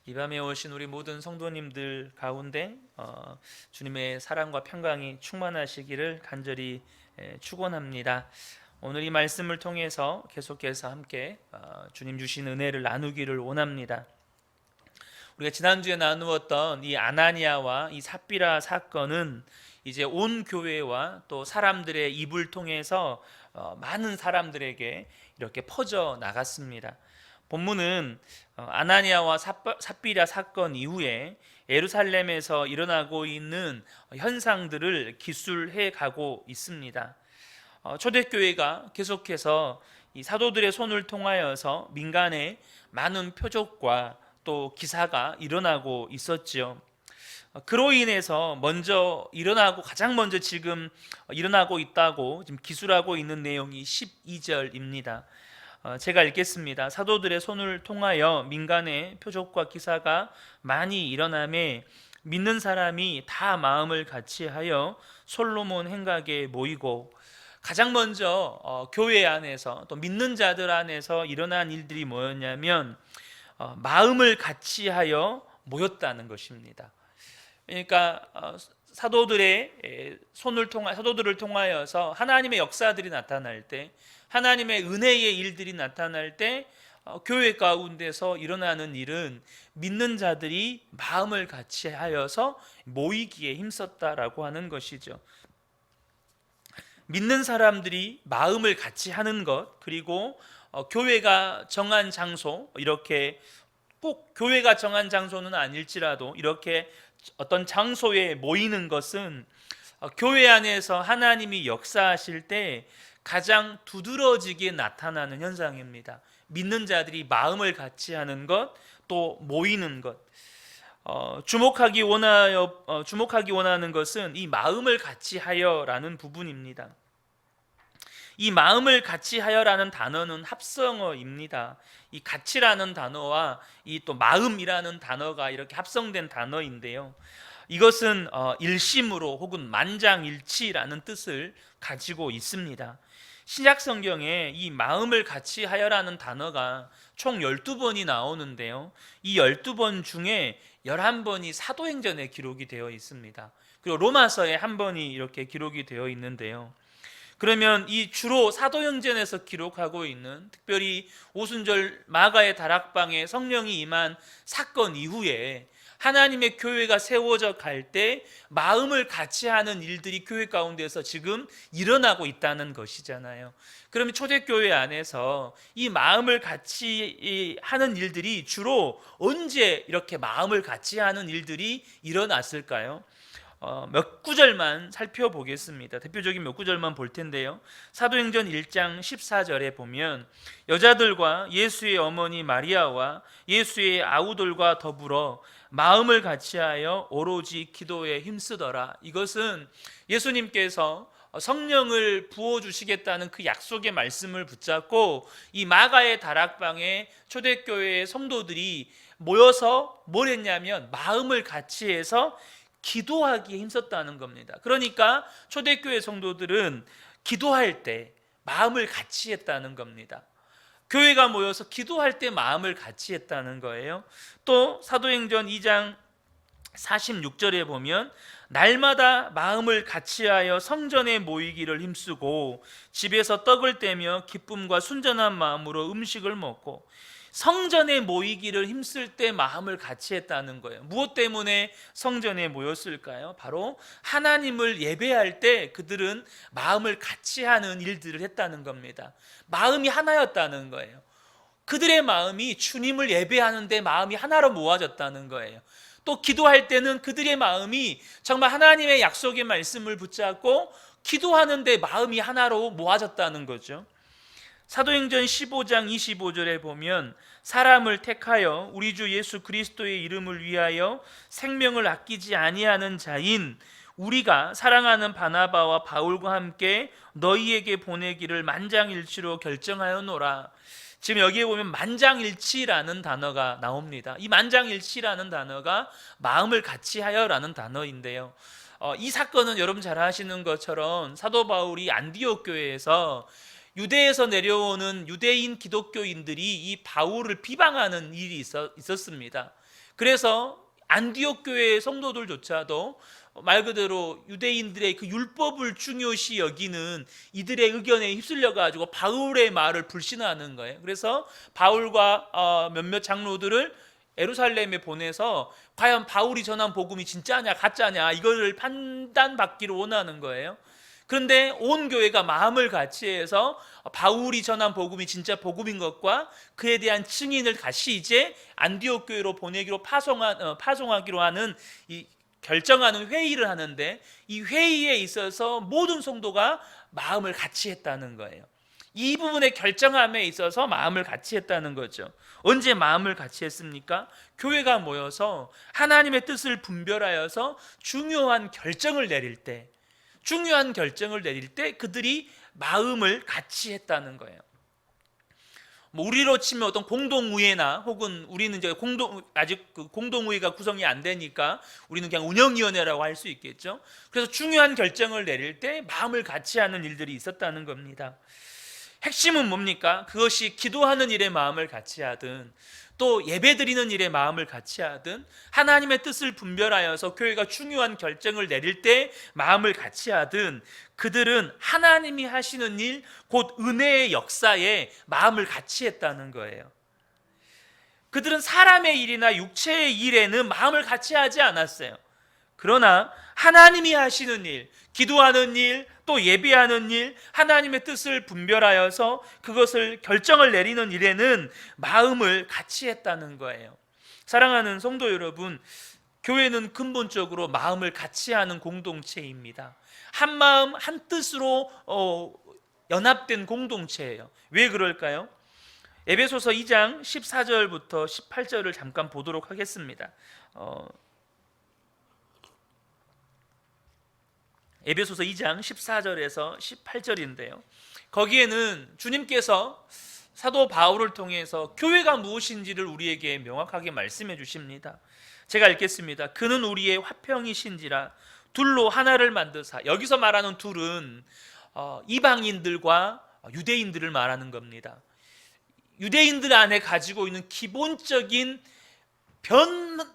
이 밤에 오신 우리 모든 성도님들 가운데 주님의 사랑과 평강이 충만하시기를 간절히 축원합니다. 오늘 이 말씀을 통해서 계속해서 함께 주님 주신 은혜를 나누기를 원합니다. 우리가 지난주에 나누었던 이 아나니아와 이 삽비라 사건은 이제 온 교회와 또 사람들의 입을 통해서 많은 사람들에게 이렇게 퍼져 나갔습니다. 본문은 아나니아와 삽비라 사건 이후에 예루살렘에서 일어나고 있는 현상들을 기술해 가고 있습니다. 초대교회가 계속해서 이 사도들의 손을 통하여서 민간에 많은 표적과 또 기사가 일어나고 있었지요. 그로 인해서 가장 먼저 지금 일어나고 있다고 지금 기술하고 있는 내용이 12절입니다. 제가 읽겠습니다. 사도들의 손을 통하여 민간의 표적과 기사가 많이 일어나매 믿는 사람이 다 마음을 같이하여 솔로몬 행각에 모이고, 가장 먼저 교회 안에서 또 믿는 자들 안에서 일어난 일들이 뭐였냐면 마음을 같이하여 모였다는 것입니다. 그러니까 사도들을 통하여서 하나님의 역사들이 나타날 때, 하나님의 은혜의 일들이 나타날 때 교회 가운데서 일어나는 일은 믿는 자들이 마음을 같이하여서 모이기에 힘썼다라고 하는 것이죠. 믿는 사람들이 마음을 같이 하는 것, 그리고 교회가 정한 장소, 이렇게 꼭 교회가 정한 장소는 아닐지라도 이렇게 어떤 장소에 모이는 것은 교회 안에서 하나님이 역사하실 때 가장 두드러지게 나타나는 현상입니다. 믿는 자들이 마음을 같이 하는 것, 또 모이는 것. 주목하기 원하는 것은 이 마음을 같이 하여라는 부분입니다. 이 마음을 같이 하여라는 단어는 합성어입니다. 이 같이라는 단어와 이 또 마음이라는 단어가 이렇게 합성된 단어인데요. 이것은 일심으로 혹은 만장일치라는 뜻을 가지고 있습니다. 신약 성경에 이 마음을 같이 하여라는 단어가 총 12번이 나오는데요. 이 12번 중에 11번이 사도행전에 기록이 되어 있습니다. 그리고 로마서에 한 번이 이렇게 기록이 되어 있는데요. 그러면 이 주로 사도행전에서 기록하고 있는, 특별히 오순절 마가의 다락방에 성령이 임한 사건 이후에 하나님의 교회가 세워져 갈 때 마음을 같이 하는 일들이 교회 가운데서 지금 일어나고 있다는 것이잖아요. 그러면 초대교회 안에서 이 마음을 같이 하는 일들이 주로 언제 이렇게 마음을 같이 하는 일들이 일어났을까요? 몇 구절만 살펴보겠습니다. 대표적인 몇 구절만 볼 텐데요. 사도행전 1장 14절에 보면 여자들과 예수의 어머니 마리아와 예수의 아우들과 더불어 마음을 같이하여 오로지 기도에 힘쓰더라. 이것은 예수님께서 성령을 부어주시겠다는 그 약속의 말씀을 붙잡고 이 마가의 다락방에 초대교회의 성도들이 모여서 뭘 했냐면 마음을 같이해서 기도하기에 힘썼다는 겁니다. 그러니까 초대교회 성도들은 기도할 때 마음을 같이 했다는 겁니다. 교회가 모여서 기도할 때 마음을 같이 했다는 거예요. 또 사도행전 2장 46절에 보면 날마다 마음을 같이하여 성전에 모이기를 힘쓰고 집에서 떡을 떼며 기쁨과 순전한 마음으로 음식을 먹고, 성전에 모이기를 힘쓸 때 마음을 같이 했다는 거예요. 무엇 때문에 성전에 모였을까요? 바로 하나님을 예배할 때 그들은 마음을 같이 하는 일들을 했다는 겁니다. 마음이 하나였다는 거예요. 그들의 마음이 주님을 예배하는데 마음이 하나로 모아졌다는 거예요. 또 기도할 때는 그들의 마음이 정말 하나님의 약속의 말씀을 붙잡고 기도하는데 마음이 하나로 모아졌다는 거죠. 사도행전 15장 25절에 보면 사람을 택하여 우리 주 예수 그리스도의 이름을 위하여 생명을 아끼지 아니하는 자인 우리가 사랑하는 바나바와 바울과 함께 너희에게 보내기를 만장일치로 결정하였노라. 지금 여기에 보면 만장일치라는 단어가 나옵니다. 이 만장일치라는 단어가 마음을 같이하여라는 단어인데요. 이 사건은 여러분 잘 아시는 것처럼 사도 바울이 안디옥 교회에서 유대에서 내려오는 유대인 기독교인들이 이 바울을 비방하는 일이 있었습니다. 그래서 안디옥 교회의 성도들조차도 말 그대로 유대인들의 그 율법을 중요시 여기는 이들의 의견에 휩쓸려 가지고 바울의 말을 불신하는 거예요. 그래서 바울과 몇몇 장로들을 예루살렘에 보내서 과연 바울이 전한 복음이 진짜냐 가짜냐 이거를 판단받기를 원하는 거예요. 그런데 온 교회가 마음을 같이해서 바울이 전한 복음이 진짜 복음인 것과 그에 대한 증인을 다시 이제 안디옥 교회로 보내기로 파송하기로 하는 이 결정하는 회의를 하는데, 이 회의에 있어서 모든 성도가 마음을 같이 했다는 거예요. 이 부분의 결정함에 있어서 마음을 같이 했다는 거죠. 언제 마음을 같이 했습니까? 교회가 모여서 하나님의 뜻을 분별하여서 중요한 결정을 내릴 때 그들이 마음을 같이 했다는 거예요. 우리로 치면 어떤 공동의회나 혹은 우리는 이제 아직 그 공동의회가 구성이 안 되니까 우리는 그냥 운영위원회라고 할 수 있겠죠. 그래서 중요한 결정을 내릴 때 마음을 같이 하는 일들이 있었다는 겁니다. 핵심은 뭡니까? 그것이 기도하는 일에 마음을 같이 하든 또 예배드리는 일에 마음을 같이 하든 하나님의 뜻을 분별하여서 교회가 중요한 결정을 내릴 때 마음을 같이 하든 그들은 하나님이 하시는 일, 곧 은혜의 역사에 마음을 같이 했다는 거예요. 그들은 사람의 일이나 육체의 일에는 마음을 같이 하지 않았어요. 그러나 하나님이 하시는 일, 기도하는 일, 또 예배하는 일, 하나님의 뜻을 분별하여서 그것을 결정을 내리는 일에는 마음을 같이 했다는 거예요. 사랑하는 성도 여러분, 교회는 근본적으로 마음을 같이 하는 공동체입니다. 한 마음 한 뜻으로 연합된 공동체예요. 왜 그럴까요? 에베소서 2장 14절부터 18절을 잠깐 보도록 하겠습니다. 에베소서 2장 14절에서 18절인데요. 거기에는 주님께서 사도 바울을 통해서 교회가 무엇인지를 우리에게 명확하게 말씀해 주십니다. 제가 읽겠습니다. 그는 우리의 화평이신지라 둘로 하나를 만드사. 여기서 말하는 둘은 이방인들과 유대인들을 말하는 겁니다. 유대인들 안에 가지고 있는 기본적인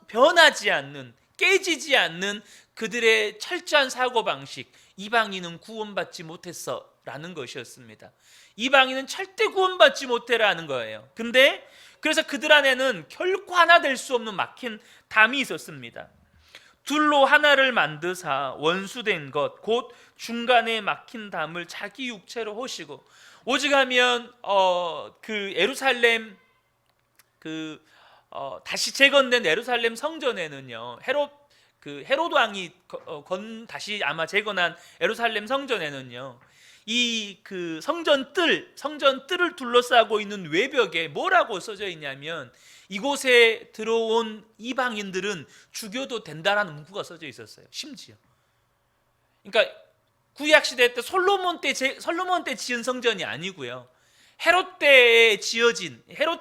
변하지 않는, 깨지지 않는 그들의 철저한 사고방식, 이방인은 구원받지 못했어 라는 것이었습니다. 이방인은 절대 구원받지 못해라는 거예요. 근데 그래서 그들 안에는 결코 하나 될 수 없는 막힌 담이 있었습니다. 둘로 하나를 만드사 원수된 것, 곧 중간에 막힌 담을 자기 육체로 호시고, 오직하면 그 예루살렘 다시 재건된 예루살렘 성전에는요, 헤롯 왕이 다시 아마 재건한 예루살렘 성전에는요, 이 그 성전 뜰을 둘러싸고 있는 외벽에 뭐라고 써져 있냐면, 이곳에 들어온 이방인들은 죽여도 된다라는 문구가 써져 있었어요. 심지어. 그러니까 구약 시대 때 솔로몬 때 지은 성전이 아니고요. 헤롯 때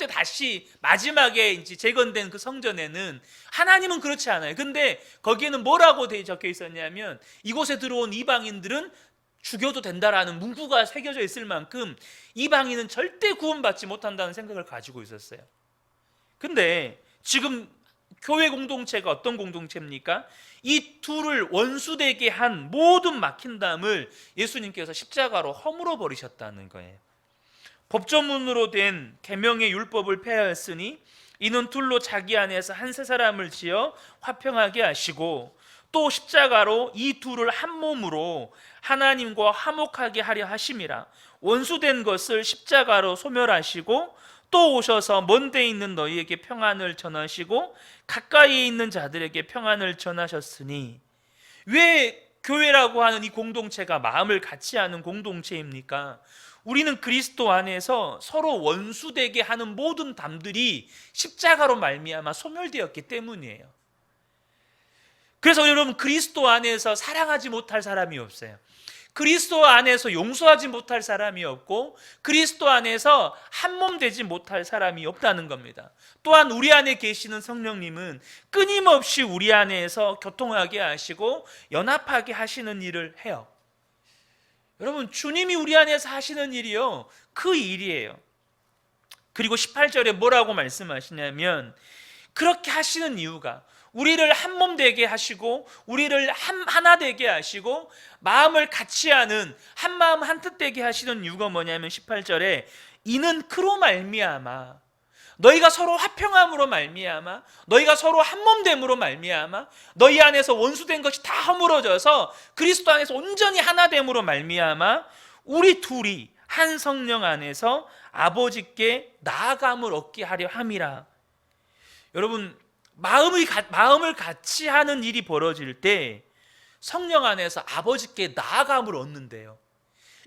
다시 마지막에 이제 재건된 그 성전에는 하나님은 그렇지 않아요. 근데 거기에는 뭐라고 적혀 있었냐면, 이곳에 들어온 이방인들은 죽여도 된다라는 문구가 새겨져 있을 만큼 이방인은 절대 구원받지 못한다는 생각을 가지고 있었어요. 근데 지금 교회 공동체가 어떤 공동체입니까? 이 둘을 원수되게 한 모든 막힌 담을 예수님께서 십자가로 허물어 버리셨다는 거예요. 법조문으로 된 계명의 율법을 폐하였으니 이는 둘로 자기 안에서 한 세 사람을 지어 화평하게 하시고, 또 십자가로 이 둘을 한 몸으로 하나님과 화목하게 하려 하심이라. 원수된 것을 십자가로 소멸하시고 또 오셔서 먼 데 있는 너희에게 평안을 전하시고 가까이에 있는 자들에게 평안을 전하셨으니. 왜 교회라고 하는 이 공동체가 마음을 같이 하는 공동체입니까? 우리는 그리스도 안에서 서로 원수되게 하는 모든 담들이 십자가로 말미암아 소멸되었기 때문이에요. 그래서 여러분, 그리스도 안에서 사랑하지 못할 사람이 없어요. 그리스도 안에서 용서하지 못할 사람이 없고, 그리스도 안에서 한 몸 되지 못할 사람이 없다는 겁니다. 또한 우리 안에 계시는 성령님은 끊임없이 우리 안에서 교통하게 하시고 연합하게 하시는 일을 해요. 여러분, 주님이 우리 안에서 하시는 일이요, 그 일이에요. 그리고 18절에 뭐라고 말씀하시냐면, 그렇게 하시는 이유가 우리를 한 몸 되게 하시고 우리를 하나 되게 하시고 마음을 같이 하는 한 마음 한 뜻 되게 하시는 이유가 뭐냐면 18절에 이는 그로 말미암아 너희가 서로 화평함으로 말미암아 너희가 서로 한 몸됨으로 말미암아 너희 안에서 원수된 것이 다 허물어져서 그리스도 안에서 온전히 하나됨으로 말미암아 우리 둘이 한 성령 안에서 아버지께 나아감을 얻게 하려 함이라. 여러분, 마음을 같이 하는 일이 벌어질 때 성령 안에서 아버지께 나아감을 얻는데요.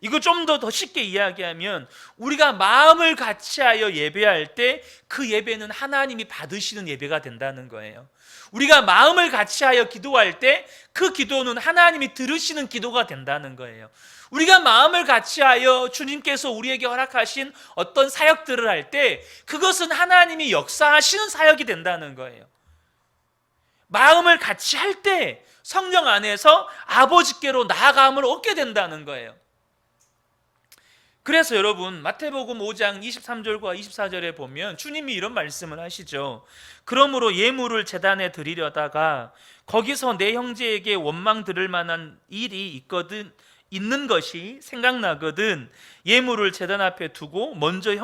이거 좀 더 쉽게 이야기하면 우리가 마음을 같이 하여 예배할 때 그 예배는 하나님이 받으시는 예배가 된다는 거예요. 우리가 마음을 같이 하여 기도할 때 그 기도는 하나님이 들으시는 기도가 된다는 거예요. 우리가 마음을 같이 하여 주님께서 우리에게 허락하신 어떤 사역들을 할 때 그것은 하나님이 역사하시는 사역이 된다는 거예요. 마음을 같이 할 때 성령 안에서 아버지께로 나아감을 얻게 된다는 거예요. 그래서 여러분 마태복음 5장 23절과 24절에 보면 주님이 이런 말씀을 하시죠. 그러므로 예물을 제단에 드리려다가 거기서 내 형제에게 원망 들을 만한 일이 있는 것이 생각나거든 예물을 제단 앞에 두고 먼저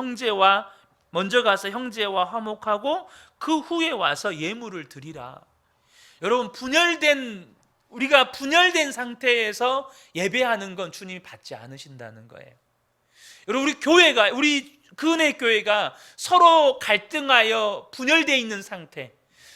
가서 형제와 화목하고 그 후에 와서 예물을 드리라. 여러분 우리가 분열된 상태에서 예배하는 건 주님이 받지 않으신다는 거예요. 여러분 우리 그은혜 교회가 서로 갈등하여 분열되어 있는 상태,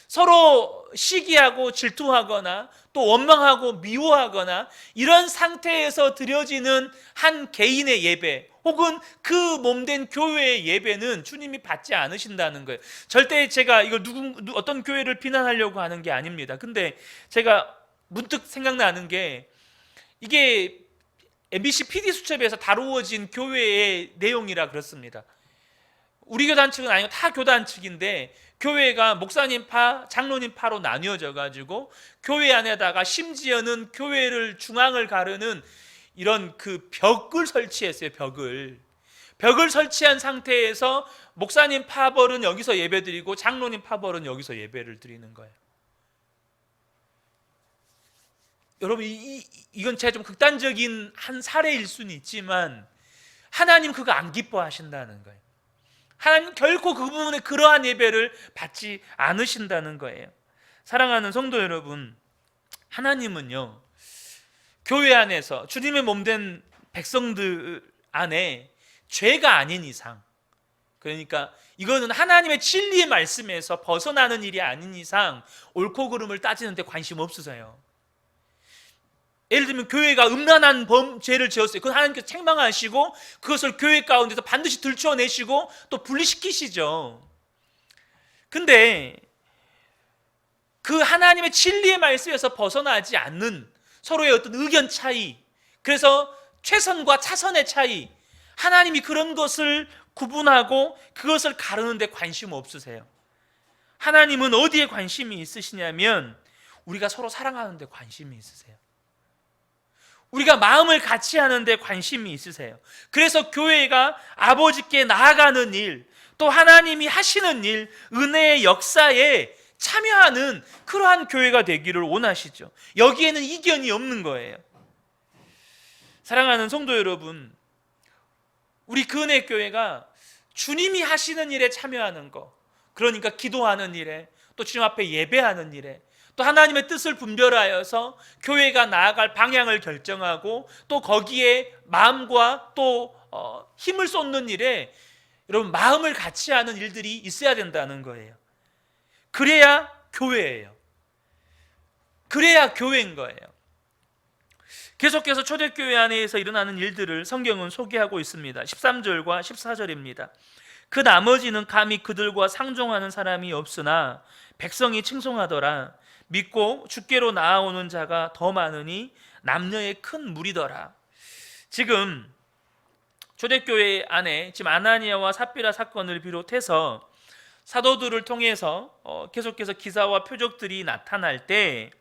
서로 시기하고 질투하거나 또 원망하고 미워하거나 이런 상태에서 드려지는 한 개인의 예배 혹은 그 몸된 교회의 예배는 주님이 받지 않으신다는 거예요. 절대 제가 이걸 어떤 교회를 비난하려고 하는 게 아닙니다. 근데 제가 문득 생각나는 게 이게 MBC PD수첩에서 다루어진 교회의 내용이라 그렇습니다. 우리 교단 측은 아니고 타 교단 측인데 교회가 목사님 파, 장로님 파로 나뉘어져 가지고 교회 안에다가 심지어는 교회를 중앙을 가르는 이런 그 벽을 설치했어요. 벽을 설치한 상태에서 목사님 파벌은 여기서 예배드리고 장로님 파벌은 여기서 예배를 드리는 거예요. 여러분 이건 제가 좀 극단적인 한 사례일 수는 있지만 하나님 그거 안 기뻐하신다는 거예요. 하나님 결코 그 부분에 그러한 예배를 받지 않으신다는 거예요. 사랑하는 성도 여러분, 하나님은요 교회 안에서 주님의 몸된 백성들 안에 죄가 아닌 이상, 그러니까 이거는 하나님의 진리의 말씀에서 벗어나는 일이 아닌 이상 옳고 그름을 따지는 데 관심 없으세요. 예를 들면 교회가 음란한 죄를 지었어요. 그건 하나님께서 책망하시고 그것을 교회 가운데서 반드시 들춰내시고 또 분리시키시죠. 근데 그 하나님의 진리의 말씀에서 벗어나지 않는 서로의 어떤 의견 차이, 그래서 최선과 차선의 차이, 하나님이 그런 것을 구분하고 그것을 가르는 데 관심 없으세요. 하나님은 어디에 관심이 있으시냐면 우리가 서로 사랑하는 데 관심이 있으세요. 우리가 마음을 같이 하는데 관심이 있으세요. 그래서 교회가 아버지께 나아가는 일, 또 하나님이 하시는 일, 은혜의 역사에 참여하는 그러한 교회가 되기를 원하시죠. 여기에는 이견이 없는 거예요. 사랑하는 성도 여러분, 우리 그은혜 교회가 주님이 하시는 일에 참여하는 거, 그러니까 기도하는 일에, 또 주님 앞에 예배하는 일에, 또 하나님의 뜻을 분별하여서 교회가 나아갈 방향을 결정하고 또 거기에 마음과 또 힘을 쏟는 일에 여러분 마음을 같이 하는 일들이 있어야 된다는 거예요. 그래야 교회예요. 그래야 교회인 거예요. 계속해서 초대교회 안에서 일어나는 일들을 성경은 소개하고 있습니다. 13절과 14절입니다. 그 나머지는 감히 그들과 상종하는 사람이 없으나 백성이 칭송하더라. 믿고 주께로 나아오는 자가 더 많으니 남녀의 큰 무리더라. 지금 초대교회 안에 지금 아나니아와 삽비라 사건을 비롯해서 사도들을 통해서 계속해서 기사와 표적들이 나타날 때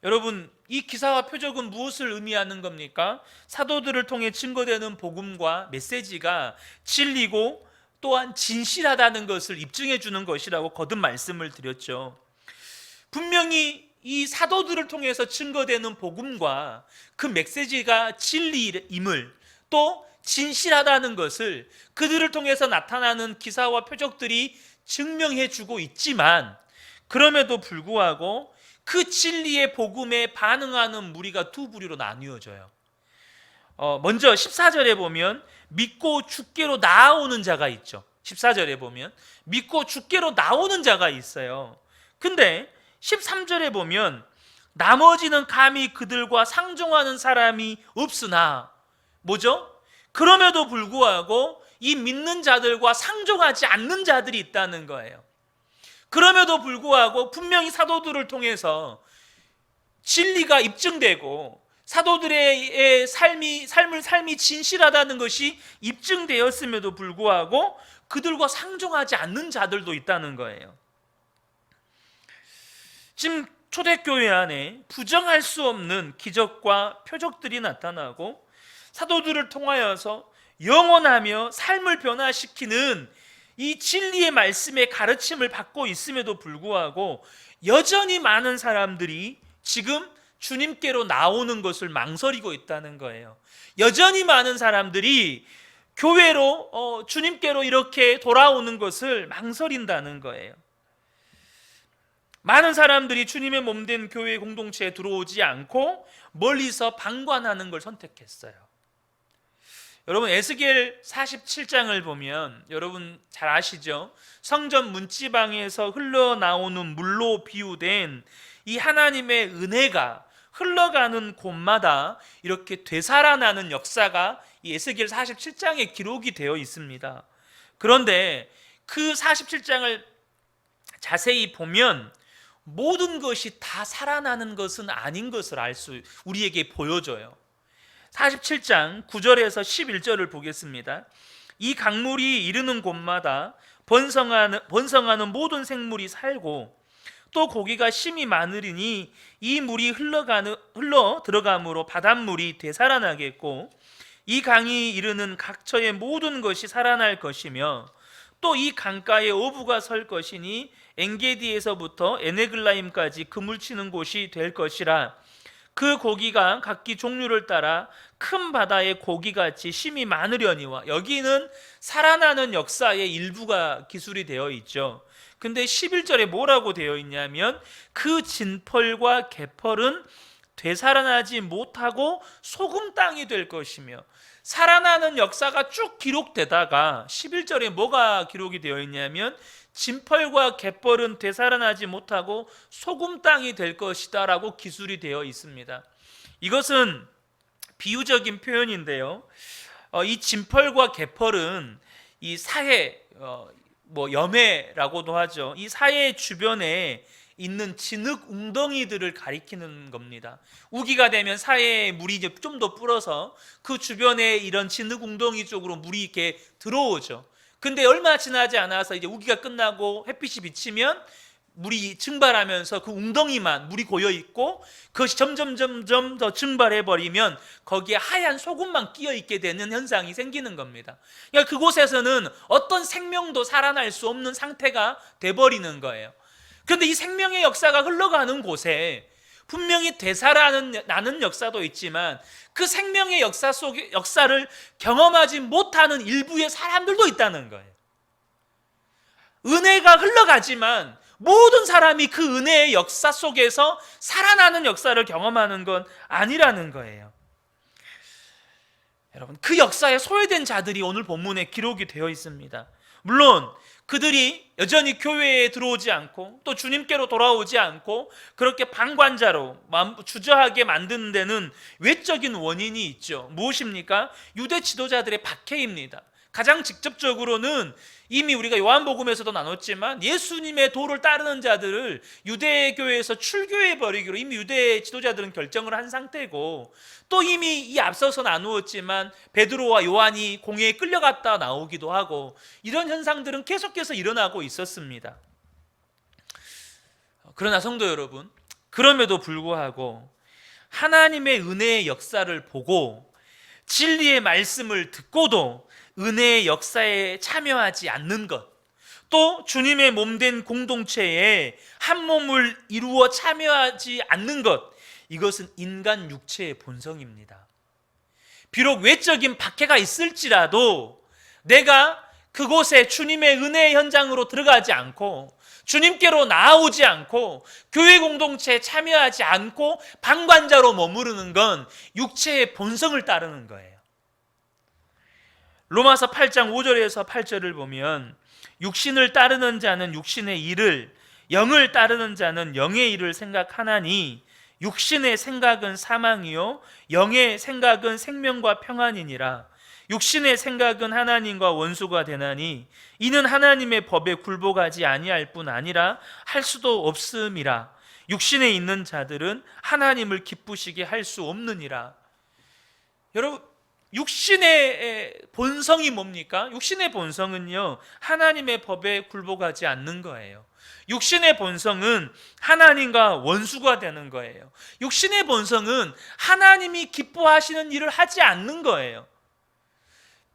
여러분 이 기사와 표적은 무엇을 의미하는 겁니까? 사도들을 통해 증거되는 복음과 메시지가 진리고 또한 진실하다는 것을 입증해 주는 것이라고 거듭 말씀을 드렸죠. 분명히 이 사도들을 통해서 증거되는 복음과 그 메시지가 진리임을, 또 진실하다는 것을 그들을 통해서 나타나는 기사와 표적들이 증명해 주고 있지만, 그럼에도 불구하고 그 진리의 복음에 반응하는 무리가 두 부류로 나뉘어져요. 먼저 14절에 보면 믿고 주께로 나아오는 자가 있죠. 14절에 보면 믿고 주께로 나오는 자가 있어요. 근데 13절에 보면 나머지는 감히 그들과 상종하는 사람이 없으나, 뭐죠? 그럼에도 불구하고 이 믿는 자들과 상종하지 않는 자들이 있다는 거예요. 그럼에도 불구하고 분명히 사도들을 통해서 진리가 입증되고 사도들의 삶이 진실하다는 것이 입증되었음에도 불구하고 그들과 상종하지 않는 자들도 있다는 거예요. 지금 초대교회 안에 부정할 수 없는 기적과 표적들이 나타나고 사도들을 통하여서 영원하며 삶을 변화시키는 이 진리의 말씀의 가르침을 받고 있음에도 불구하고 여전히 많은 사람들이 지금 주님께로 나오는 것을 망설이고 있다는 거예요. 여전히 많은 사람들이 교회로 주님께로 이렇게 돌아오는 것을 망설인다는 거예요. 많은 사람들이 주님의 몸된 교회 공동체에 들어오지 않고 멀리서 방관하는 걸 선택했어요. 여러분, 에스겔 47장을 보면 여러분 잘 아시죠? 성전 문지방에서 흘러나오는 물로 비유된 이 하나님의 은혜가 흘러가는 곳마다 이렇게 되살아나는 역사가 이 에스겔 47장에 기록이 되어 있습니다. 그런데 그 47장을 자세히 보면 모든 것이 다 살아나는 것은 아닌 것을 우리에게 보여줘요. 47장 9절에서 11절을 보겠습니다. 이 강물이 이르는 곳마다 번성하는 모든 생물이 살고 또 고기가 심이 많으리니 이 물이 흘러 들어감으로 바닷물이 되살아나겠고 이 강이 이르는 각처의 모든 것이 살아날 것이며 또 이 강가에 어부가 설 것이니 엔게디에서부터 에네글라임까지 그물치는 곳이 될 것이라. 그 고기가 각기 종류를 따라 큰 바다의 고기같이 심이 많으려니와. 여기는 살아나는 역사의 일부가 기술이 되어 있죠. 근데 11절에 뭐라고 되어 있냐면 그 진펄과 개펄은 되살아나지 못하고 소금 땅이 될 것이며. 살아나는 역사가 쭉 기록되다가 11절에 뭐가 기록이 되어 있냐면 진펄과 갯벌은 되살아나지 못하고 소금 땅이 될 것이다 라고 기술이 되어 있습니다. 이것은 비유적인 표현인데요, 이 진펄과 갯벌은 이 사해, 염해라고도 하죠. 이 사해 주변에 있는 진흙 웅덩이들을 가리키는 겁니다. 우기가 되면 사해에 물이 이제 좀 더 불어서 그 주변에 이런 진흙 웅덩이 쪽으로 물이 이렇게 들어오죠. 근데 얼마 지나지 않아서 이제 우기가 끝나고 햇빛이 비치면 물이 증발하면서 그 웅덩이만 물이 고여 있고 그것이 점점 더 증발해 버리면 거기에 하얀 소금만 끼어 있게 되는 현상이 생기는 겁니다. 그러니까 그곳에서는 어떤 생명도 살아날 수 없는 상태가 돼 버리는 거예요. 그런데 이 생명의 역사가 흘러가는 곳에 분명히 되살아나는 역사도 있지만 그 생명의 역사를 경험하지 못하는 일부의 사람들도 있다는 거예요. 은혜가 흘러가지만 모든 사람이 그 은혜의 역사 속에서 살아나는 역사를 경험하는 건 아니라는 거예요. 여러분, 그 역사에 소외된 자들이 오늘 본문에 기록이 되어 있습니다. 물론 그들이 여전히 교회에 들어오지 않고 또 주님께로 돌아오지 않고 그렇게 방관자로 주저하게 만드는 데는 외적인 원인이 있죠. 무엇입니까? 유대 지도자들의 박해입니다. 가장 직접적으로는 이미 우리가 요한복음에서도 나눴지만 예수님의 도를 따르는 자들을 유대교회에서 출교해버리기로 이미 유대 지도자들은 결정을 한 상태고, 또 이미 이 앞서서 나누었지만 베드로와 요한이 공회에 끌려갔다 나오기도 하고 이런 현상들은 계속해서 일어나고 있었습니다. 그러나 성도 여러분, 그럼에도 불구하고 하나님의 은혜의 역사를 보고 진리의 말씀을 듣고도 은혜의 역사에 참여하지 않는 것, 또 주님의 몸된 공동체에 한 몸을 이루어 참여하지 않는 것, 이것은 인간 육체의 본성입니다. 비록 외적인 박해가 있을지라도 내가 그곳에 주님의 은혜의 현장으로 들어가지 않고 주님께로 나아오지 않고 교회 공동체에 참여하지 않고 방관자로 머무르는 건 육체의 본성을 따르는 거예요. 로마서 8장 5절에서 8절을 보면 육신을 따르는 자는 육신의 일을, 영을 따르는 자는 영의 일을 생각하나니 육신의 생각은 사망이요 영의 생각은 생명과 평안이니라. 육신의 생각은 하나님과 원수가 되나니 이는 하나님의 법에 굴복하지 아니할 뿐 아니라 할 수도 없음이라. 육신에 있는 자들은 하나님을 기쁘시게 할 수 없느니라. 여러분, 육신의 본성이 뭡니까? 육신의 본성은요, 하나님의 법에 굴복하지 않는 거예요. 육신의 본성은 하나님과 원수가 되는 거예요. 육신의 본성은 하나님이 기뻐하시는 일을 하지 않는 거예요.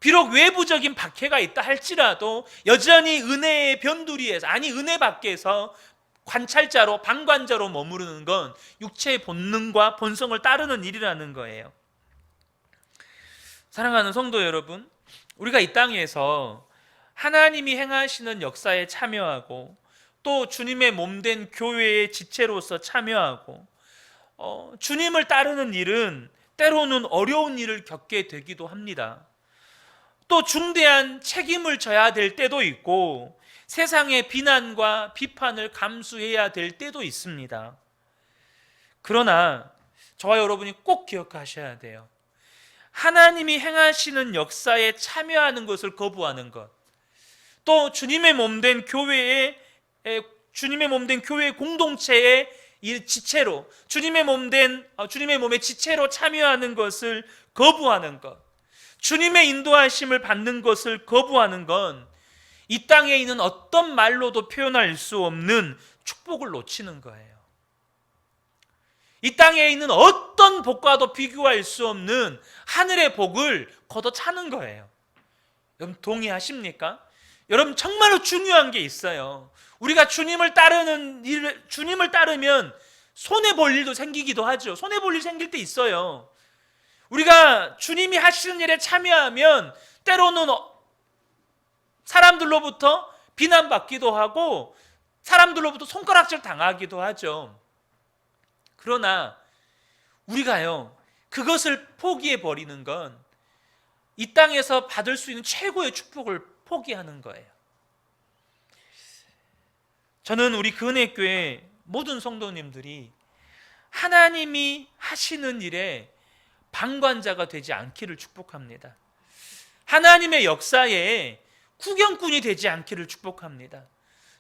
비록 외부적인 박해가 있다 할지라도 여전히 은혜의 변두리에서, 아니 은혜 밖에서 관찰자로, 방관자로 머무르는 건 육체의 본능과 본성을 따르는 일이라는 거예요. 사랑하는 성도 여러분, 우리가 이 땅에서 하나님이 행하시는 역사에 참여하고 또 주님의 몸된 교회의 지체로서 참여하고 주님을 따르는 일은 때로는 어려운 일을 겪게 되기도 합니다. 또 중대한 책임을 져야 될 때도 있고 세상의 비난과 비판을 감수해야 될 때도 있습니다. 그러나 저와 여러분이 꼭 기억하셔야 돼요. 하나님이 행하시는 역사에 참여하는 것을 거부하는 것, 또 주님의 몸된 교회 공동체의 이 지체로, 주님의 몸의 지체로 참여하는 것을 거부하는 것, 주님의 인도하심을 받는 것을 거부하는 건 이 땅에 있는 어떤 말로도 표현할 수 없는 축복을 놓치는 거예요. 이 땅에 있는 어떤 복과도 비교할 수 없는 하늘의 복을 걷어차는 거예요. 여러분 동의하십니까? 여러분 정말로 중요한 게 있어요. 우리가 주님을 따르면 손해볼 일도 생기기도 하죠. 손해볼 일 생길 때 있어요. 우리가 주님이 하시는 일에 참여하면 때로는 사람들로부터 비난받기도 하고 사람들로부터 손가락질 당하기도 하죠. 그러나 우리가요, 그것을 포기해 버리는 건 이 땅에서 받을 수 있는 최고의 축복을 포기하는 거예요. 저는 우리 근혜교회 모든 성도님들이 하나님이 하시는 일에 방관자가 되지 않기를 축복합니다. 하나님의 역사에 구경꾼이 되지 않기를 축복합니다.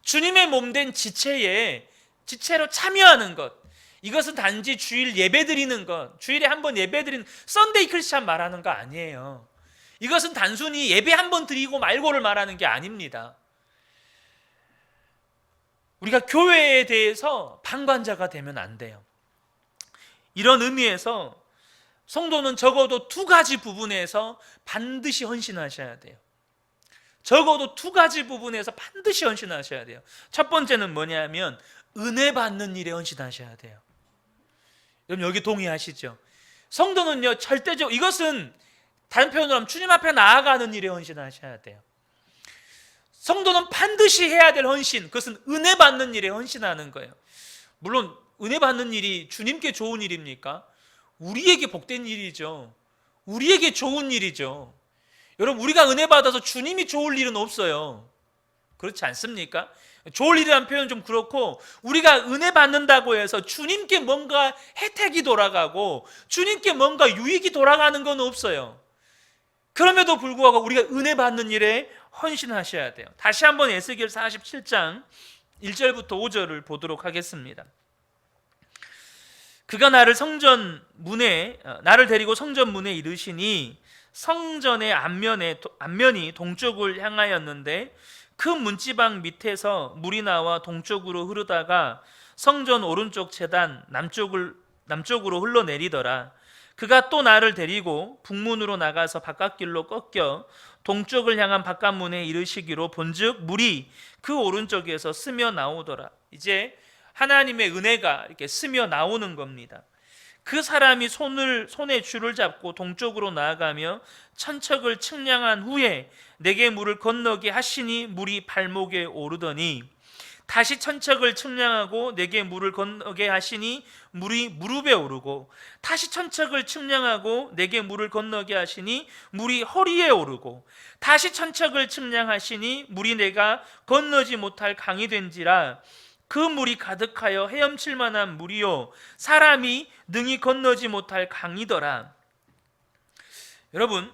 주님의 몸된 지체로 참여하는 것, 이것은 단지 주일 예배 드리는 것, 주일에 한 번 예배 드리는 썬데이 크리스찬 말하는 거 아니에요. 이것은 단순히 예배 한 번 드리고 말고를 말하는 게 아닙니다. 우리가 교회에 대해서 방관자가 되면 안 돼요. 이런 의미에서 성도는 적어도 두 가지 부분에서 반드시 헌신하셔야 돼요. 적어도 두 가지 부분에서 반드시 헌신하셔야 돼요. 첫 번째는 뭐냐면 은혜 받는 일에 헌신하셔야 돼요. 여러분 여기 동의하시죠? 성도는요 절대적으로, 이것은 다른 표현으로 하면 주님 앞에 나아가는 일에 헌신하셔야 돼요. 성도는 반드시 해야 될 헌신, 그것은 은혜 받는 일에 헌신하는 거예요. 물론 은혜 받는 일이 주님께 좋은 일입니까? 우리에게 복된 일이죠. 우리에게 좋은 일이죠. 여러분 우리가 은혜 받아서 주님이 좋을 일은 없어요. 그렇지 않습니까? 좋을 일이라는 표현 좀 그렇고, 우리가 은혜 받는다고 해서 주님께 뭔가 혜택이 돌아가고 주님께 뭔가 유익이 돌아가는 건 없어요. 그럼에도 불구하고 우리가 은혜 받는 일에 헌신하셔야 돼요. 다시 한번 에스겔 47장 1절부터 5절을 보도록 하겠습니다. 그가 나를 데리고 성전 문에 이르시니 성전의 앞면이 동쪽을 향하였는데 그 문지방 밑에서 물이 나와 동쪽으로 흐르다가 성전 오른쪽 제단 남쪽으로 흘러내리더라. 그가 또 나를 데리고 북문으로 나가서 바깥길로 꺾여 동쪽을 향한 바깥문에 이르시기로 본즉 물이 그 오른쪽에서 스며 나오더라. 이제 하나님의 은혜가 이렇게 스며 나오는 겁니다. 그 사람이 손에 줄을 잡고 동쪽으로 나아가며 천척을 측량한 후에 내게 물을 건너게 하시니 물이 발목에 오르더니 다시 천척을 측량하고 내게 물을 건너게 하시니 물이 무릎에 오르고 다시 천척을 측량하고 내게 물을 건너게 하시니 물이 허리에 오르고 다시 천척을 측량하시니 물이 내가 건너지 못할 강이 된지라. 그 물이 가득하여 헤엄칠 만한 물이요 사람이 능히 건너지 못할 강이더라. 여러분,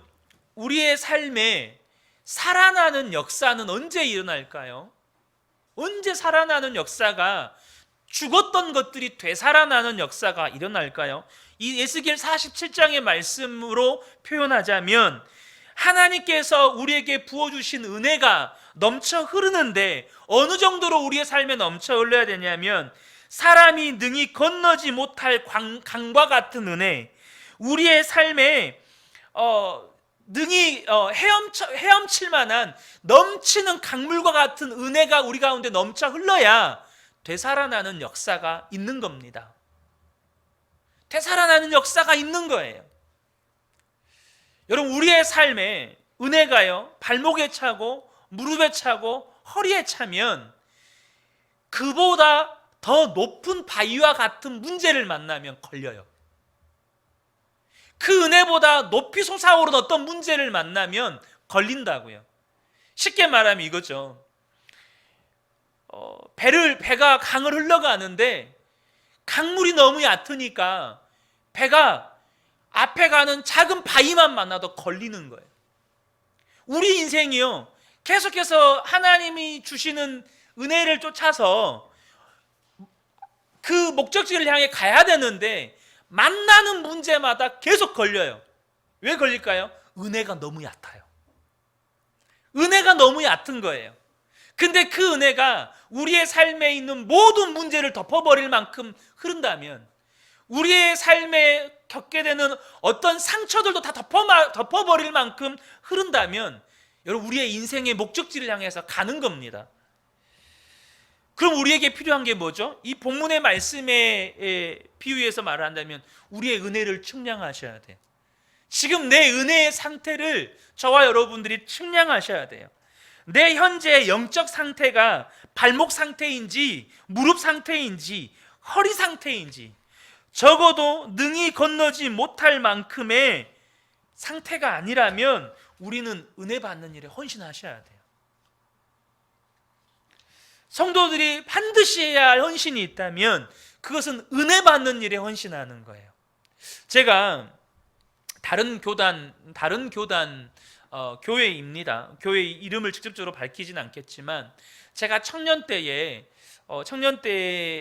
우리의 삶에 살아나는 역사는 언제 일어날까요? 언제 살아나는 역사가, 죽었던 것들이 되살아나는 역사가 일어날까요? 이 에스겔 47장의 말씀으로 표현하자면 하나님께서 우리에게 부어주신 은혜가 넘쳐 흐르는데 어느 정도로 우리의 삶에 넘쳐 흘러야 되냐면 사람이 능히 건너지 못할 강과 같은 은혜, 우리의 삶에 능히 헤엄칠 만한 넘치는 강물과 같은 은혜가 우리 가운데 넘쳐 흘러야 되살아나는 역사가 있는 겁니다. 되살아나는 역사가 있는 거예요. 여러분, 우리의 삶에 은혜가요 발목에 차고 무릎에 차고 허리에 차면 그보다 더 높은 바위와 같은 문제를 만나면 걸려요. 그 은혜보다 높이 솟아오른 어떤 문제를 만나면 걸린다고요. 쉽게 말하면 이거죠. 배가 강을 흘러가는데 강물이 너무 얕으니까 배가 앞에 가는 작은 바위만 만나도 걸리는 거예요. 우리 인생이요 계속해서 하나님이 주시는 은혜를 쫓아서 그 목적지를 향해 가야 되는데 만나는 문제마다 계속 걸려요. 왜 걸릴까요? 은혜가 너무 얕아요. 은혜가 너무 얕은 거예요. 근데 그 은혜가 우리의 삶에 있는 모든 문제를 덮어버릴 만큼 흐른다면, 우리의 삶에 겪게 되는 어떤 상처들도 다 덮어버릴 만큼 흐른다면, 여러분, 우리의 인생의 목적지를 향해서 가는 겁니다. 그럼 우리에게 필요한 게 뭐죠? 이 본문의 말씀에 비유해서 말한다면 우리의 은혜를 측량하셔야 돼요. 지금 내 은혜의 상태를 저와 여러분들이 측량하셔야 돼요. 내 현재의 영적 상태가 발목 상태인지 무릎 상태인지 허리 상태인지, 적어도 능히 건너지 못할 만큼의 상태가 아니라면 우리는 은혜 받는 일에 헌신하셔야 돼요. 성도들이 반드시 해야 할 헌신이 있다면 그것은 은혜 받는 일에 헌신하는 거예요. 제가 다른 교단 교회입니다. 교회 이름을 직접적으로 밝히진 않겠지만 제가 청년 때에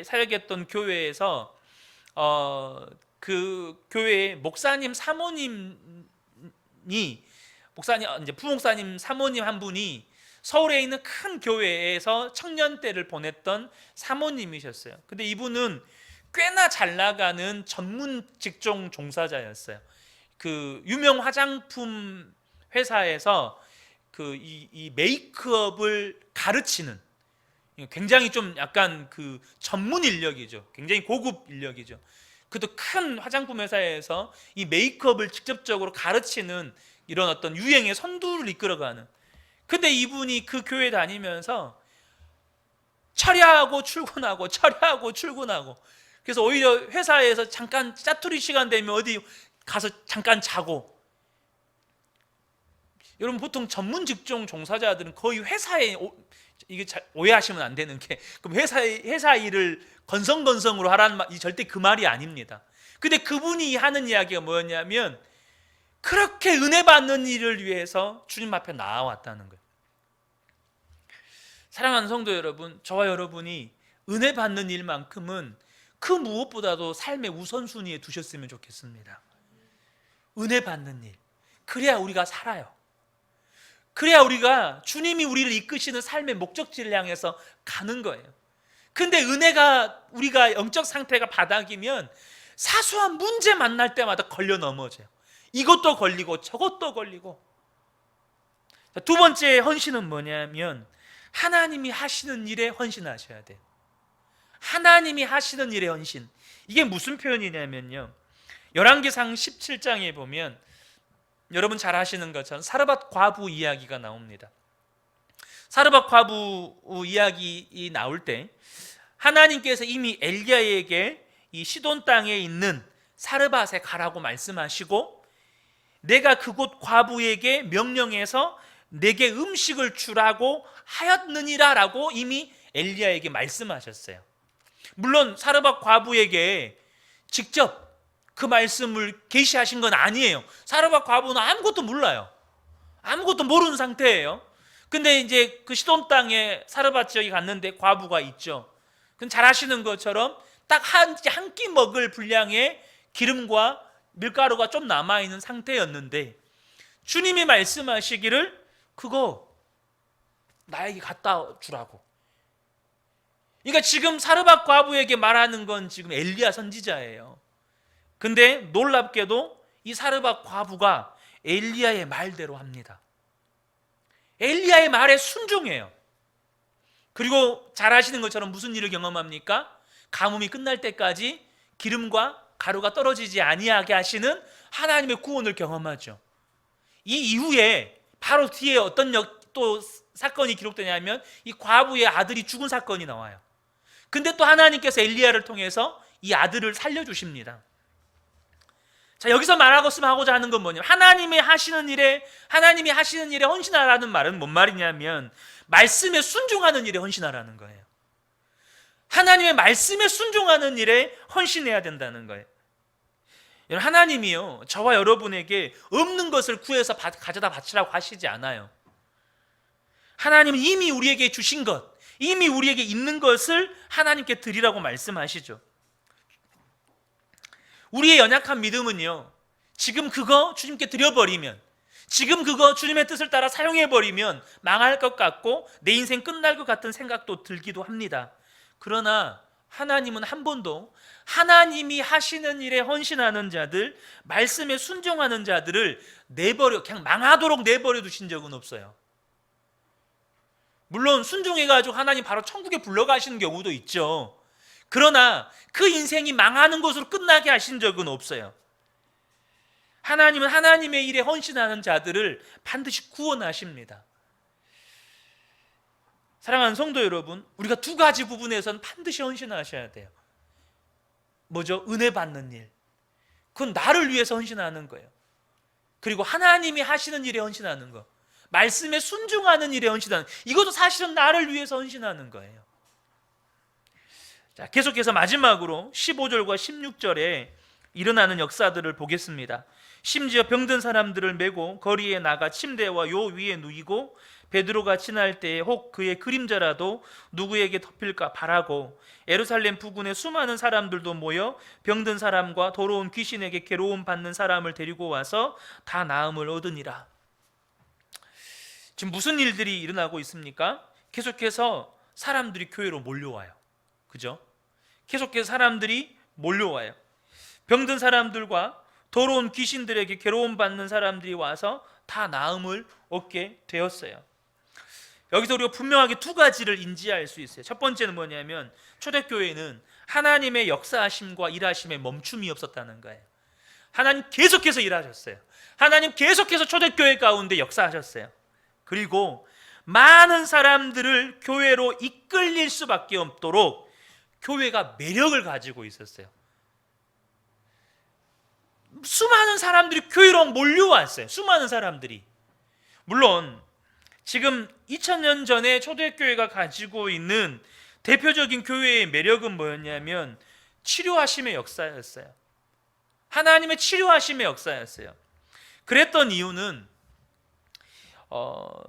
사역했던 교회에서 그 교회 목사님 사모님이 이제 부목사님 사모님 한 분이 서울에 있는 큰 교회에서 청년 때를 보냈던 사모님이셨어요. 근데 이분은 꽤나 잘 나가는 전문 직종 종사자였어요. 그 유명 화장품 회사에서 이 메이크업을 가르치는, 굉장히 좀 약간 그 전문 인력이죠. 굉장히 고급 인력이죠. 그것도 큰 화장품 회사에서 이 메이크업을 직접적으로 가르치는 이런 어떤 유행의 선두를 이끌어가는. 근데 이분이 그 교회 다니면서 철야하고 출근하고 그래서 오히려 회사에서 잠깐 짜투리 시간 되면 어디 가서 잠깐 자고. 여러분, 보통 전문 직종 종사자들은 거의 회사에, 이게 잘 오해하시면 안 되는 게, 그럼 회사 일을 건성건성으로 하라는 말, 절대 그 말이 아닙니다. 근데 그분이 하는 이야기가 뭐였냐면 그렇게 은혜 받는 일을 위해서 주님 앞에 나아왔다는 거예요. 사랑하는 성도 여러분, 저와 여러분이 은혜 받는 일만큼은 그 무엇보다도 삶의 우선순위에 두셨으면 좋겠습니다. 은혜 받는 일, 그래야 우리가 살아요. 그래야 우리가 주님이 우리를 이끄시는 삶의 목적지를 향해서 가는 거예요. 근데 은혜가, 우리가 영적 상태가 바닥이면 사소한 문제 만날 때마다 걸려 넘어져요. 이것도 걸리고 저것도 걸리고. 두 번째 헌신은 뭐냐면 하나님이 하시는 일에 헌신하셔야 돼요. 하나님이 하시는 일에 헌신. 이게 무슨 표현이냐면요, 열왕기상 17장에 보면 여러분 잘 아시는 것처럼 사르밧 과부 이야기가 나옵니다. 사르밧 과부 이야기 나올 때 하나님께서 이미 엘리야에게 이 시돈 땅에 있는 사르밧에 가라고 말씀하시고, 내가 그곳 과부에게 명령해서 내게 음식을 주라고 하였느니라 라고 이미 엘리야에게 말씀하셨어요. 물론 사르밧 과부에게 직접 그 말씀을 계시하신 건 아니에요. 사르밧 과부는 아무것도 몰라요. 아무것도 모르는 상태예요. 근데 이제 그 시돈 땅에 사르밧 지역에 갔는데 과부가 있죠. 그럼 잘 아시는 것처럼 딱 한 끼 먹을 분량의 기름과 밀가루가 좀 남아있는 상태였는데 주님이 말씀하시기를 그거 나에게 갖다 주라고. 그러니까 지금 사르밧 과부에게 말하는 건 지금 엘리야 선지자예요. 근데 놀랍게도 이 사르밧 과부가 엘리야의 말대로 합니다. 엘리야의 말에 순종해요. 그리고 잘 아시는 것처럼 무슨 일을 경험합니까? 가뭄이 끝날 때까지 기름과 가루가 떨어지지 아니하게 하시는 하나님의 구원을 경험하죠. 이 이후에 바로 뒤에 어떤 또 사건이 기록되냐면 이 과부의 아들이 죽은 사건이 나와요. 근데 또 하나님께서 엘리야를 통해서 이 아들을 살려주십니다. 자, 여기서 말하고자 하는 건 뭐냐면 하나님이 하시는 일에 헌신하라는 말은 뭔 말이냐면 말씀에 순종하는 일에 헌신하라는 거예요. 하나님의 말씀에 순종하는 일에 헌신해야 된다는 거예요. 하나님이요, 저와 여러분에게 없는 것을 구해서 가져다 바치라고 하시지 않아요. 하나님은 이미 우리에게 주신 것, 이미 우리에게 있는 것을 하나님께 드리라고 말씀하시죠. 우리의 연약한 믿음은요, 지금 그거 주님께 드려버리면, 지금 그거 주님의 뜻을 따라 사용해버리면 망할 것 같고 내 인생 끝날 것 같은 생각도 들기도 합니다. 그러나 하나님은 한 번도 하나님이 하시는 일에 헌신하는 자들, 말씀에 순종하는 자들을 그냥 망하도록 내버려 두신 적은 없어요. 물론 순종해가지고 하나님 바로 천국에 불러가시는 경우도 있죠. 그러나 그 인생이 망하는 것으로 끝나게 하신 적은 없어요. 하나님은 하나님의 일에 헌신하는 자들을 반드시 구원하십니다. 사랑하는 성도 여러분, 우리가 두 가지 부분에서는 반드시 헌신하셔야 돼요. 뭐죠? 은혜 받는 일. 그건 나를 위해서 헌신하는 거예요. 그리고 하나님이 하시는 일에 헌신하는 거, 말씀에 순종하는 일에 헌신하는, 이것도 사실은 나를 위해서 헌신하는 거예요. 자, 계속해서 마지막으로 15절과 16절에 일어나는 역사들을 보겠습니다. 심지어 병든 사람들을 메고 거리에 나가 침대와 요 위에 누이고 베드로가 지날 때에 혹 그의 그림자라도 누구에게 덮일까 바라고 예루살렘 부근에 수많은 사람들도 모여 병든 사람과 더러운 귀신에게 괴로움 받는 사람을 데리고 와서 다 나음을 얻으니라. 지금 무슨 일들이 일어나고 있습니까? 계속해서 사람들이 교회로 몰려와요. 그죠? 계속해서 사람들이 몰려와요. 병든 사람들과 더러운 귀신들에게 괴로움 받는 사람들이 와서 다 나음을 얻게 되었어요. 여기서 우리가 분명하게 두 가지를 인지할 수 있어요. 첫 번째는 뭐냐면 초대교회는 하나님의 역사하심과 일하심에 멈춤이 없었다는 거예요. 하나님 계속해서 일하셨어요. 하나님 계속해서 초대교회 가운데 역사하셨어요. 그리고 많은 사람들을 교회로 이끌릴 수밖에 없도록 교회가 매력을 가지고 있었어요. 수많은 사람들이 교회로 몰려왔어요. 수많은 사람들이. 물론 지금 2000년 전에 초대교회가 가지고 있는 대표적인 교회의 매력은 뭐였냐면 치료하심의 역사였어요. 하나님의 치료하심의 역사였어요. 그랬던 이유는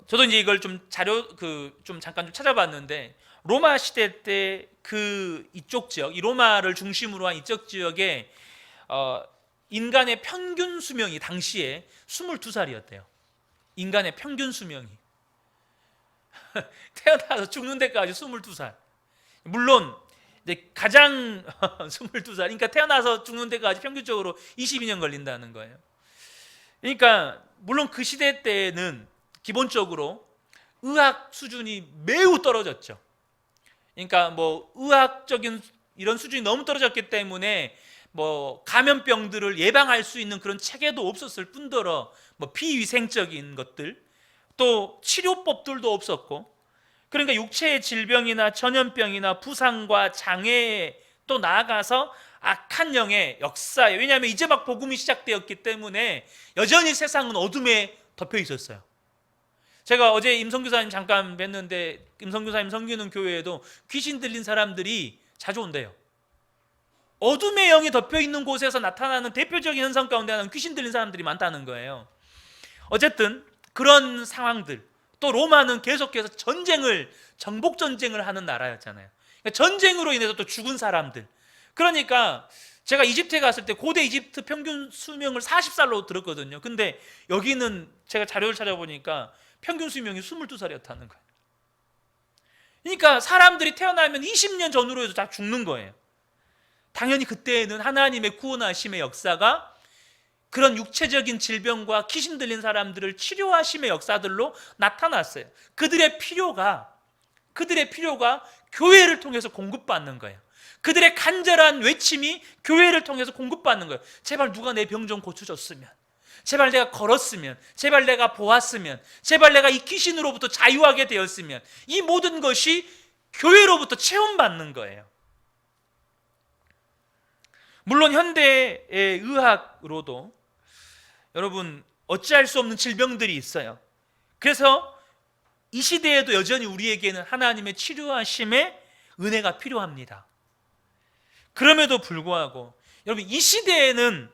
저도 이제 이걸 좀 잠깐 좀 찾아봤는데 로마 시대 때 이쪽 지역, 이 로마를 중심으로 한 이쪽 지역에 인간의 평균 수명이 당시에 22살이었대요. 인간의 평균 수명이. 태어나서 죽는 데까지 22살. 물론 근데 가장 22살, 그러니까 태어나서 죽는 데까지 평균적으로 22년 걸린다는 거예요. 그러니까 물론 그 시대 때는 기본적으로 의학 수준이 매우 떨어졌죠. 그러니까 뭐 의학적인 이런 수준이 너무 떨어졌기 때문에 뭐 감염병들을 예방할 수 있는 그런 체계도 없었을 뿐더러 뭐 비위생적인 것들, 또 치료법들도 없었고, 그러니까 육체의 질병이나 전염병이나 부상과 장애에 또 나아가서 악한 영의 역사에, 왜냐하면 이제 막 복음이 시작되었기 때문에 여전히 세상은 어둠에 덮여 있었어요. 제가 어제 임성교사님 잠깐 뵀는데 임성교사님 섬기는 교회에도 귀신 들린 사람들이 자주 온대요. 어둠의 영이 덮여 있는 곳에서 나타나는 대표적인 현상 가운데 하나는 귀신 들린 사람들이 많다는 거예요. 어쨌든 그런 상황들, 또 로마는 계속해서 정복 전쟁을 하는 나라였잖아요. 그러니까 전쟁으로 인해서 또 죽은 사람들. 그러니까 제가 이집트에 갔을 때 고대 이집트 평균 수명을 40살로 들었거든요. 근데 여기는 제가 자료를 찾아보니까 평균 수명이 22살이었다는 거예요. 그러니까 사람들이 태어나면 20년 전으로 해도 다 죽는 거예요. 당연히 그때에는 하나님의 구원하심의 역사가 그런 육체적인 질병과 귀신 들린 사람들을 치료하심의 역사들로 나타났어요. 그들의 필요가 교회를 통해서 공급받는 거예요. 그들의 간절한 외침이 교회를 통해서 공급받는 거예요. 제발 누가 내 병 좀 고쳐줬으면, 제발 내가 걸었으면, 제발 내가 보았으면, 제발 내가 이 귀신으로부터 자유하게 되었으면, 이 모든 것이 교회로부터 체험받는 거예요. 물론 현대의 의학으로도 여러분 어찌할 수 없는 질병들이 있어요. 그래서 이 시대에도 여전히 우리에게는 하나님의 치료하심의 은혜가 필요합니다. 그럼에도 불구하고 여러분 이 시대에는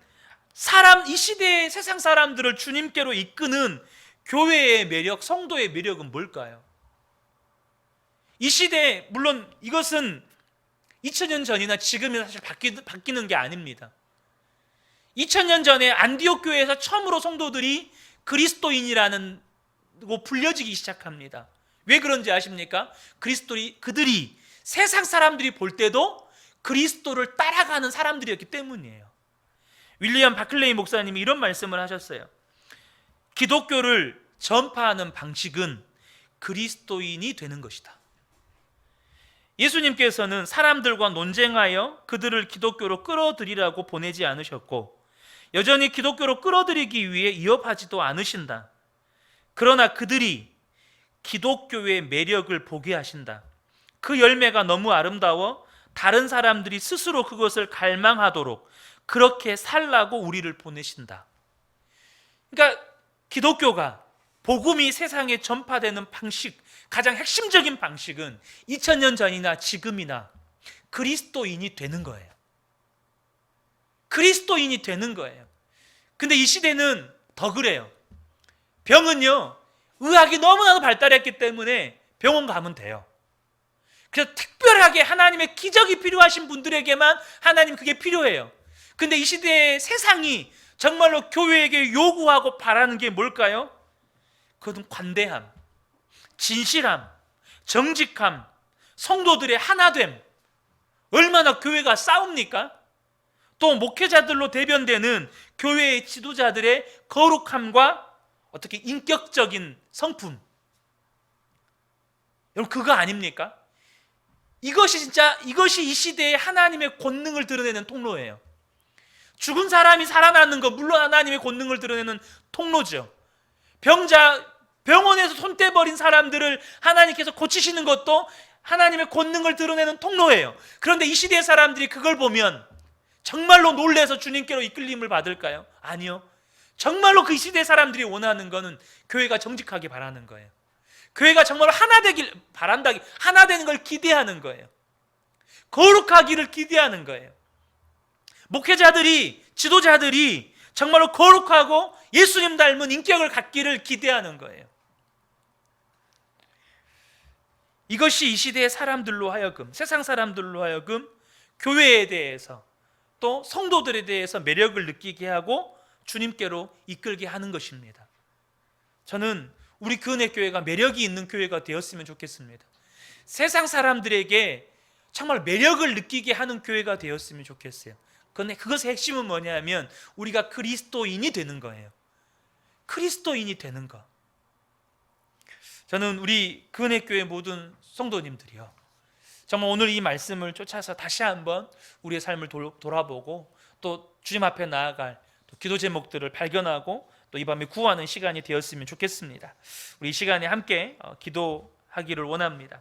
이 시대의 세상 사람들을 주님께로 이끄는 교회의 매력, 성도의 매력은 뭘까요? 이 시대에 물론 이것은 2000년 전이나 지금이나 사실 바뀌는 게 아닙니다. 2000년 전에 안디옥 교회에서 처음으로 성도들이 그리스도인이라는 거 불려지기 시작합니다. 왜 그런지 아십니까? 그들이 세상 사람들이 볼 때도 그리스도를 따라가는 사람들이었기 때문이에요. 윌리엄 바클레이 목사님이 이런 말씀을 하셨어요. 기독교를 전파하는 방식은 그리스도인이 되는 것이다. 예수님께서는 사람들과 논쟁하여 그들을 기독교로 끌어들이라고 보내지 않으셨고 여전히 기독교로 끌어들이기 위해 이어하지도 않으신다. 그러나 그들이 기독교의 매력을 보게 하신다. 그 열매가 너무 아름다워 다른 사람들이 스스로 그것을 갈망하도록 그렇게 살라고 우리를 보내신다. 그러니까 기독교가, 복음이 세상에 전파되는 방식, 가장 핵심적인 방식은 2000년 전이나 지금이나 그리스도인이 되는 거예요. 그리스도인이 되는 거예요. 근데 이 시대는 더 그래요. 병은요, 의학이 너무나도 발달했기 때문에 병원 가면 돼요. 그래서 특별하게 하나님의 기적이 필요하신 분들에게만 하나님 그게 필요해요. 근데 이 시대의 세상이 정말로 교회에게 요구하고 바라는 게 뭘까요? 그것은 관대함, 진실함, 정직함, 성도들의 하나됨. 얼마나 교회가 싸웁니까? 또 목회자들로 대변되는 교회의 지도자들의 거룩함과 어떻게 인격적인 성품. 여러분 그거 아닙니까? 이것이 이 시대의 하나님의 권능을 드러내는 통로예요. 죽은 사람이 살아나는 것 물론 하나님의 권능을 드러내는 통로죠. 병원에서 손 떼버린 사람들을 하나님께서 고치시는 것도 하나님의 권능을 드러내는 통로예요. 그런데 이 시대의 사람들이 그걸 보면 정말로 놀라서 주님께로 이끌림을 받을까요? 아니요. 정말로 그 시대 사람들이 원하는 것은 교회가 정직하게 바라는 거예요. 교회가 정말로 하나 되길 바란다기, 하나 되는 걸 기대하는 거예요. 거룩하기를 기대하는 거예요. 목회자들이, 지도자들이 정말로 거룩하고 예수님 닮은 인격을 갖기를 기대하는 거예요. 이것이 이 시대의 사람들로 하여금, 세상 사람들로 하여금 교회에 대해서 또 성도들에 대해서 매력을 느끼게 하고 주님께로 이끌게 하는 것입니다. 저는 우리 그은혜 교회가 매력이 있는 교회가 되었으면 좋겠습니다. 세상 사람들에게 정말 매력을 느끼게 하는 교회가 되었으면 좋겠어요. 그런데 그것의 핵심은 뭐냐면 우리가 그리스도인이 되는 거예요. 그리스도인이 되는 것. 저는 우리 근혜교회 모든 성도님들이요, 정말 오늘 이 말씀을 쫓아서 다시 한번 우리의 삶을 돌아보고 또 주님 앞에 나아갈 또 기도 제목들을 발견하고 또 이 밤에 구하는 시간이 되었으면 좋겠습니다. 우리 이 시간에 함께 기도하기를 원합니다.